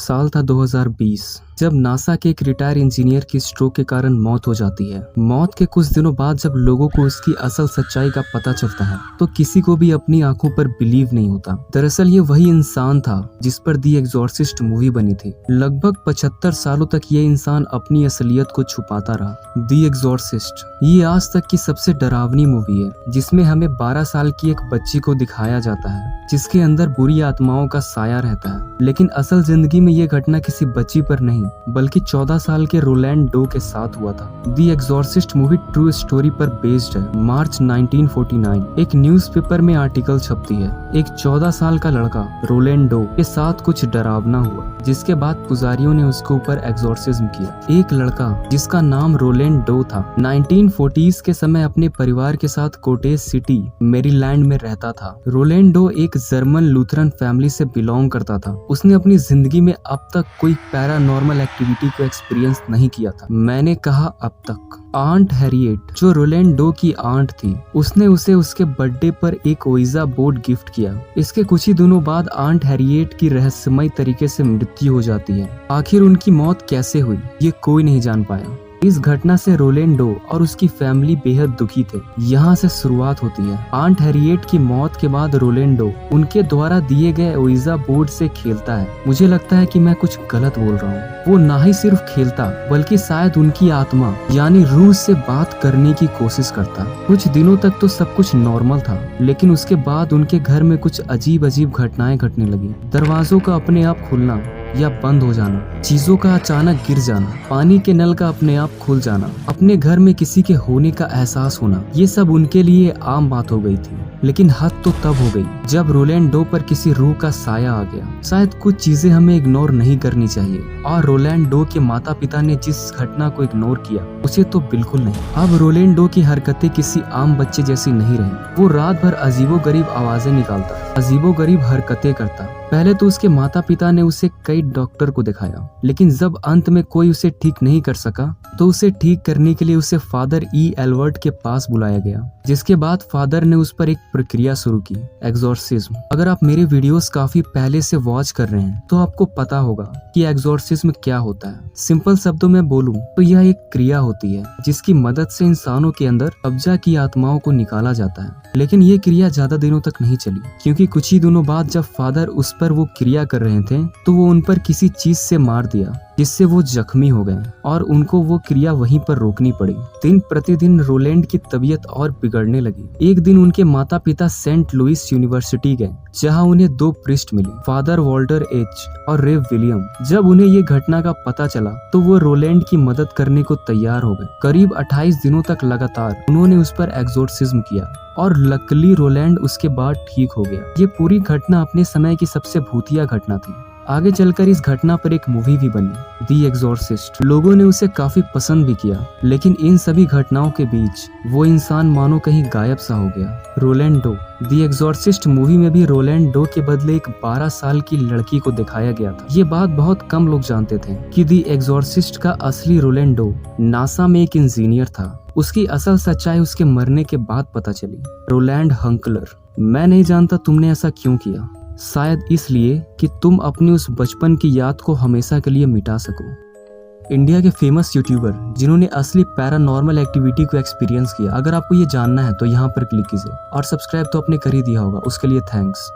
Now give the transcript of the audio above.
साल था 2020 जब नासा के एक रिटायर इंजीनियर की स्ट्रोक के कारण मौत हो जाती है। मौत के कुछ दिनों बाद जब लोगों को उसकी असल सच्चाई का पता चलता है तो किसी को भी अपनी आंखों पर बिलीव नहीं होता। दरअसल ये वही इंसान था जिस पर दी एग्जॉर्सिस्ट मूवी बनी थी। लगभग 75 सालों तक ये इंसान अपनी असलियत को छुपाता रहा। दी एग्जॉर्सिस्ट ये आज तक की सबसे डरावनी मूवी है जिसमें हमें 12 साल की एक बच्ची को दिखाया जाता है जिसके अंदर बुरी आत्माओं का साया रहता है। लेकिन असल जिंदगी में ये घटना किसी बच्ची पर नहीं बल्कि 14 साल के रोलैंड डो के साथ हुआ था। दी एग्जॉर्सिस्ट मूवी ट्रू स्टोरी पर बेस्ड है। मार्च 1949 एक न्यूज़पेपर में आर्टिकल छपती है। एक 14 साल का लड़का रोलैंड डो के साथ कुछ डरावना हुआ जिसके बाद पुजारियों ने उसके ऊपर एग्जॉर्सिज्म किया। एक लड़का जिसका नाम रोलैंड डो था 1940s के समय अपने परिवार के साथ कोटेज सिटी मैरीलैंड में रहता था। रोलैंड डो एक जर्मन लूथरन फैमिली से बिलोंग करता था। उसने अपनी जिंदगी में अब तक कोई पैरानॉर्मल एक्टिविटी को एक्सपीरियंस नहीं किया था। मैंने कहा अब तक। आंट हैरिएट जो रोलैंड डो की आंट थी उसने उसे उसके बर्थडे पर एक ओइजा बोर्ड गिफ्ट किया। इसके कुछ ही दिनों बाद आंट हैरिएट की रहस्यमय तरीके से मृत्यु हो जाती है। आखिर उनकी मौत कैसे हुई ये कोई नहीं जान पाया। इस घटना से रोलैंड डो और उसकी फैमिली बेहद दुखी थे। यहाँ से शुरुआत होती है। आंट हैरिएट की मौत के बाद रोलैंड डो उनके द्वारा दिए गए ओइजा बोर्ड से खेलता है। मुझे लगता है कि मैं कुछ गलत बोल रहा हूँ। वो ना ही सिर्फ खेलता बल्कि शायद उनकी आत्मा यानी रूह से बात करने की कोशिश करता। कुछ दिनों तक तो सब कुछ नॉर्मल था लेकिन उसके बाद उनके घर में कुछ अजीब अजीब घटनाएं घटने लगी। दरवाजों का अपने आप खुलना या बंद हो जाना, चीजों का अचानक गिर जाना, पानी के नल का अपने आप खुल जाना, अपने घर में किसी के होने का एहसास होना, ये सब उनके लिए आम बात हो गई थी। लेकिन हद तो तब हो गई जब रोलैंड डो पर किसी रूह का साया आ गया। शायद कुछ चीजें हमें इग्नोर नहीं करनी चाहिए और रोलैंड डो के माता पिता ने जिस घटना को इग्नोर किया उसे तो बिल्कुल नहीं। अब रोलैंड डो की हरकतें किसी आम बच्चे जैसी नहीं रही। वो रात भर अजीबोगरीब आवाजें निकालता, अजीबोगरीब हरकतें करता। पहले तो उसके माता पिता ने उसे कई डॉक्टर को दिखाया लेकिन जब अंत में कोई उसे ठीक नहीं कर सका तो उसे ठीक करने के लिए उसे फादर ई एल्बर्ट के पास बुलाया गया। जिसके बाद फादर ने उस पर एक प्रक्रिया शुरू की, एग्जॉर्सिज्म। अगर आप मेरे वीडियोस काफी पहले से वॉच कर रहे हैं तो आपको पता होगा कि एग्जॉर्सिज्म क्या होता है। सिंपल शब्दों में बोलूं तो यह एक क्रिया होती है जिसकी मदद से इंसानों के अंदर कब्जा की आत्माओं को निकाला जाता है। लेकिन ये क्रिया ज्यादा दिनों तक नहीं चली क्योंकि कुछ ही दिनों बाद जब फादर उस पर वो क्रिया कर रहे थे तो वो उन पर किसी चीज से मार दिया जिससे वो जख्मी हो गए और उनको वो क्रिया वहीं पर रोकनी पड़ी। दिन प्रतिदिन रोलैंड की तबीयत और बिगड़ने लगी। एक दिन उनके माता पिता सेंट लुइस यूनिवर्सिटी गए जहां उन्हें 2 प्रीस्ट मिले, फादर वॉल्टर एच और रेव विलियम। जब उन्हें ये घटना का पता चला तो वो रोलैंड की मदद करने को तैयार हो गए। करीब 28 दिनों तक लगातार उन्होंने उस पर एग्जॉर्सिज्म किया और लकीली रोलैंड उसके बाद ठीक हो गया। ये पूरी घटना अपने समय की सबसे भूतिया घटना थी। आगे चलकर इस घटना पर एक मूवी भी बनी, दी एग्जॉर्सिस्ट। लोगों ने उसे काफी पसंद भी किया लेकिन इन सभी घटनाओं के बीच वो इंसान मानो कहीं गायब सा हो गया। रोलैंड डो दी एग्जॉर्सिस्ट मूवी में भी रोलैंड डो के बदले एक 12 साल की लड़की को दिखाया गया था। ये बात बहुत कम लोग जानते थे कि दी एग्जॉर्सिस्ट का असली रोलैंड डो नासा में एक इंजीनियर था। उसकी असल सच्चाई उसके मरने के बाद पता चली। रोलैंड हंकलर। मैं नहीं जानता तुमने ऐसा क्यों किया। शायद इसलिए कि तुम अपनी उस बचपन की याद को हमेशा के लिए मिटा सको। इंडिया के फेमस यूट्यूबर जिन्होंने असली पैरानॉर्मल एक्टिविटी को एक्सपीरियंस किया। अगर आपको ये जानना है तो यहाँ पर क्लिक कीजिए और सब्सक्राइब तो आपने कर ही दिया होगा, उसके लिए थैंक्स।